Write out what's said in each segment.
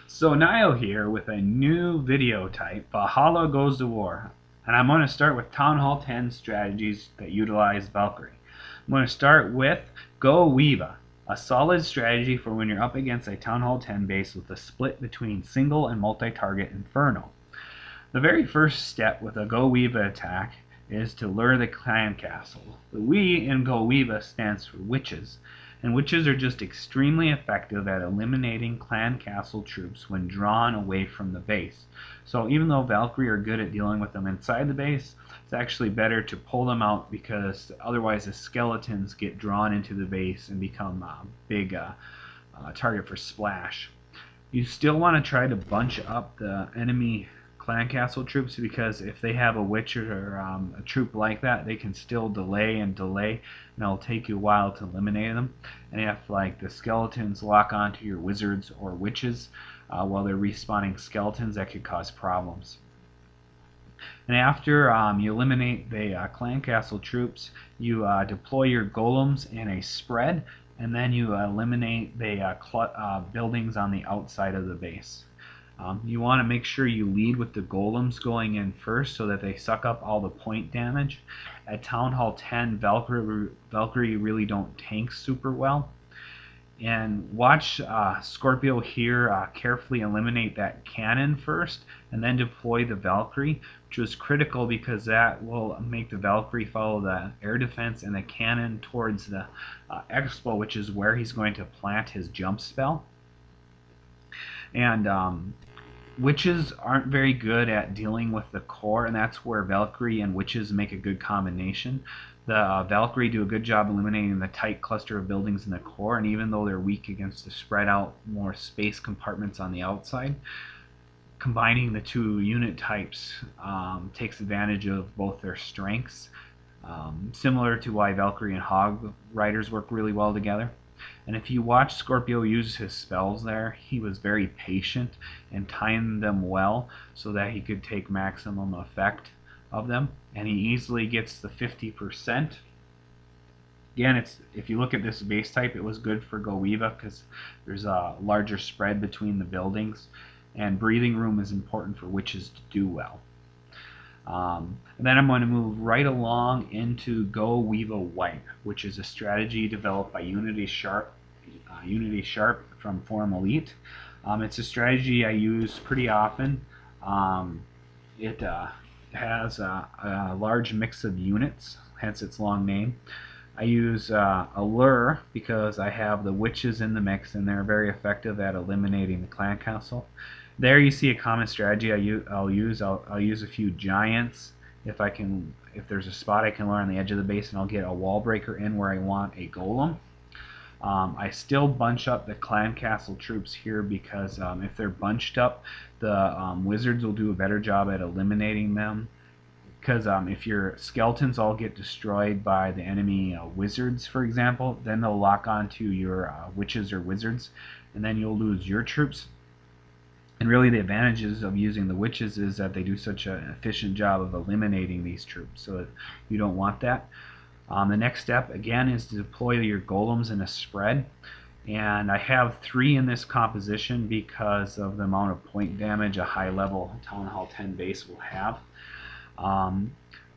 So Niall here with a new video type, Valhalla Goes to War. And I'm going to start with Town Hall 10 strategies that utilize Valkyrie. I'm going to start with Go Weeva, a solid strategy for when you're up against a Town Hall 10 base with a split between single and multi-target Inferno. The very first step with a Go Weeva attack is to lure the clan castle. The We in Go Weeva stands for witches, and witches are just extremely effective at eliminating clan castle troops when drawn away from the base. So even though Valkyrie are good at dealing with them inside the base, it's actually better to pull them out because otherwise the skeletons get drawn into the base and become a big target for splash. You still want to try to bunch up the enemy clan castle troops, because if they have a witch or a troop like that, they can still delay and it'll take you a while to eliminate them. And if like the skeletons lock onto your wizards or witches while they're respawning skeletons, that could cause problems. And after you eliminate the clan castle troops, you deploy your golems in a spread, and then you eliminate the buildings on the outside of the base. You want to make sure you lead with the golems going in first so that they suck up all the point damage. At Town Hall 10, Valkyrie really don't tank super well. And watch Scorpio here carefully eliminate that cannon first and then deploy the Valkyrie, which was critical because that will make the Valkyrie follow the air defense and the cannon towards the Expo, which is where he's going to plant his jump spell. And witches aren't very good at dealing with the core, and that's where Valkyrie and witches make a good combination. The Valkyrie do a good job eliminating the tight cluster of buildings in the core, and even though they're weak against the spread out more space compartments on the outside, combining the two unit types takes advantage of both their strengths, similar to why Valkyrie and Hog Riders work really well together. And if you watch Scorpio use his spells there, he was very patient and timed them well so that he could take maximum effect of them. And he easily gets the 50%. Again, if you look at this base type, it was good for Go Weeva because there's a larger spread between the buildings, and breathing room is important for witches to do well. And then I'm going to move right along into Go Weeva Wipe, which is a strategy developed by Unity Sharp from Forum Elite. It's a strategy I use pretty often. It has a large mix of units, hence its long name. I use Allure because I have the witches in the mix, and they're very effective at eliminating the clan castle. There you see a common strategy I'll use a few giants if there's a spot I can lure on the edge of the base, and I'll get a wall breaker in where I want a golem. I still bunch up the clan castle troops here because if they're bunched up, the wizards will do a better job at eliminating them. Because if your skeletons all get destroyed by the enemy wizards, for example, then they'll lock onto your witches or wizards, and then you'll lose your troops. And really the advantages of using the witches is that they do such an efficient job of eliminating these troops, so you don't want that. The next step again is to deploy your golems in a spread, and I have 3 in this composition because of the amount of point damage a high level Town Hall 10 base will have.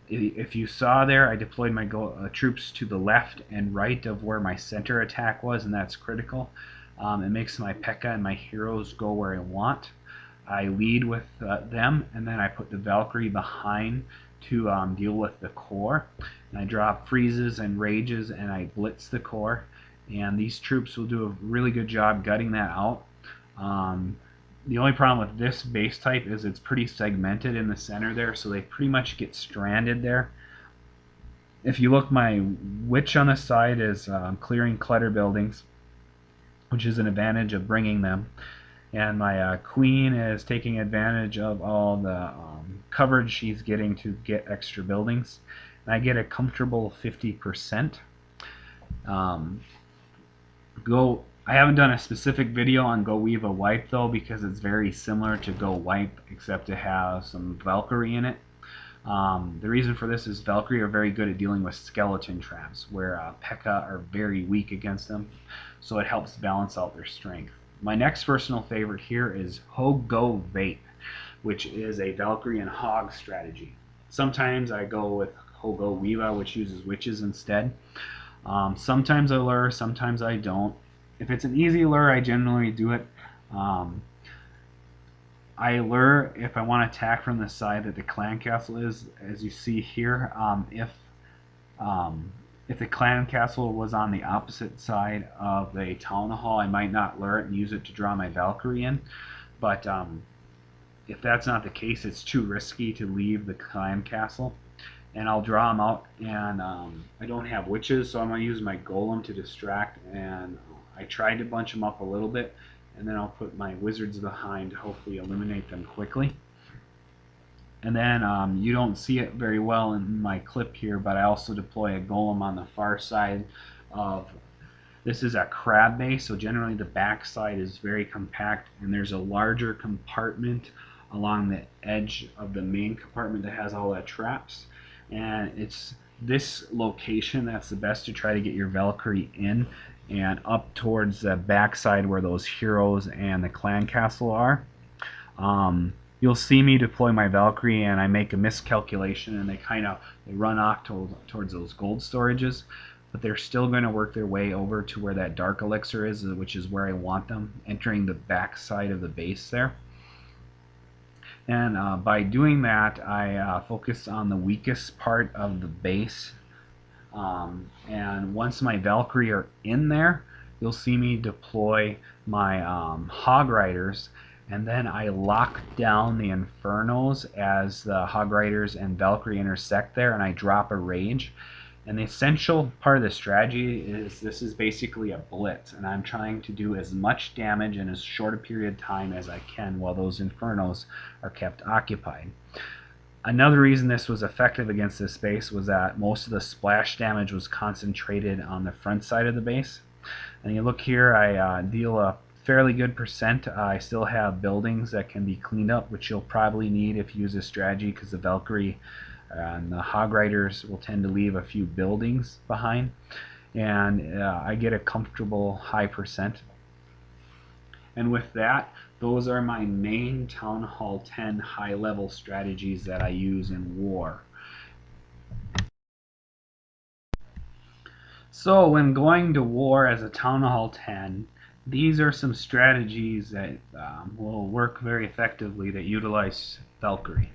If you saw there, I deployed my troops to the left and right of where my center attack was, and that's critical. It makes my P.E.K.K.A. and my heroes go where I want. I lead with them, and then I put the Valkyrie behind to deal with the core. And I drop freezes and rages, and I blitz the core. And these troops will do a really good job gutting that out. The only problem with this base type is it's pretty segmented in the center there, so they pretty much get stranded there. If you look, my witch on the side is clearing clutter buildings, which is an advantage of bringing them, and my queen is taking advantage of all the coverage she's getting to get extra buildings, and I get a comfortable 50%. I haven't done a specific video on Go Weeva Wipe though, because it's very similar to Go Wipe except it has some Valkyrie in it. The reason for this is Valkyrie are very good at dealing with skeleton traps, where P.E.K.K.A. are very weak against them, so it helps balance out their strength. My next personal favorite here is Ho-Go Vape, which is a Valkyrie and Hog strategy. Sometimes I go with Ho-Go Weeva, which uses witches instead. Sometimes I lure, sometimes I don't. If it's an easy lure, I generally do it. I lure if I want to attack from the side that the clan castle is, as you see here. If the clan castle was on the opposite side of the town hall, I might not lure it and use it to draw my Valkyrie in. But if that's not the case, it's too risky to leave the clan castle. And I'll draw them out, and I don't have witches, so I'm going to use my golem to distract. And I tried to bunch them up a little bit, and then I'll put my wizards behind to hopefully eliminate them quickly. And then you don't see it very well in my clip here, but I also deploy a golem on the far side of this is a crab base, so generally the back side is very compact, and there's a larger compartment along the edge of the main compartment that has all the traps. And it's this location that's the best to try to get your Valkyrie in, and up towards the backside where those heroes and the clan castle are. You'll see me deploy my Valkyrie and I make a miscalculation, and they run off towards those gold storages, but they're still going to work their way over to where that dark elixir is, which is where I want them, entering the backside of the base there. And by doing that, I focus on the weakest part of the base. And once my Valkyrie are in there, you'll see me deploy my Hog Riders, and then I lock down the Infernos as the Hog Riders and Valkyrie intersect there, and I drop a Rage. And the essential part of the strategy is this is basically a blitz, and I'm trying to do as much damage in as short a period of time as I can while those Infernos are kept occupied. Another reason this was effective against this base was that most of the splash damage was concentrated on the front side of the base. And you look here, I deal a fairly good percent. I still have buildings that can be cleaned up, which you'll probably need if you use this strategy, because the Valkyrie and the Hog Riders will tend to leave a few buildings behind, and I get a comfortable high percent. And with that, those are my main Town Hall 10 high level strategies that I use in war. So when going to war as a Town Hall 10, these are some strategies that will work very effectively that utilize Valkyrie.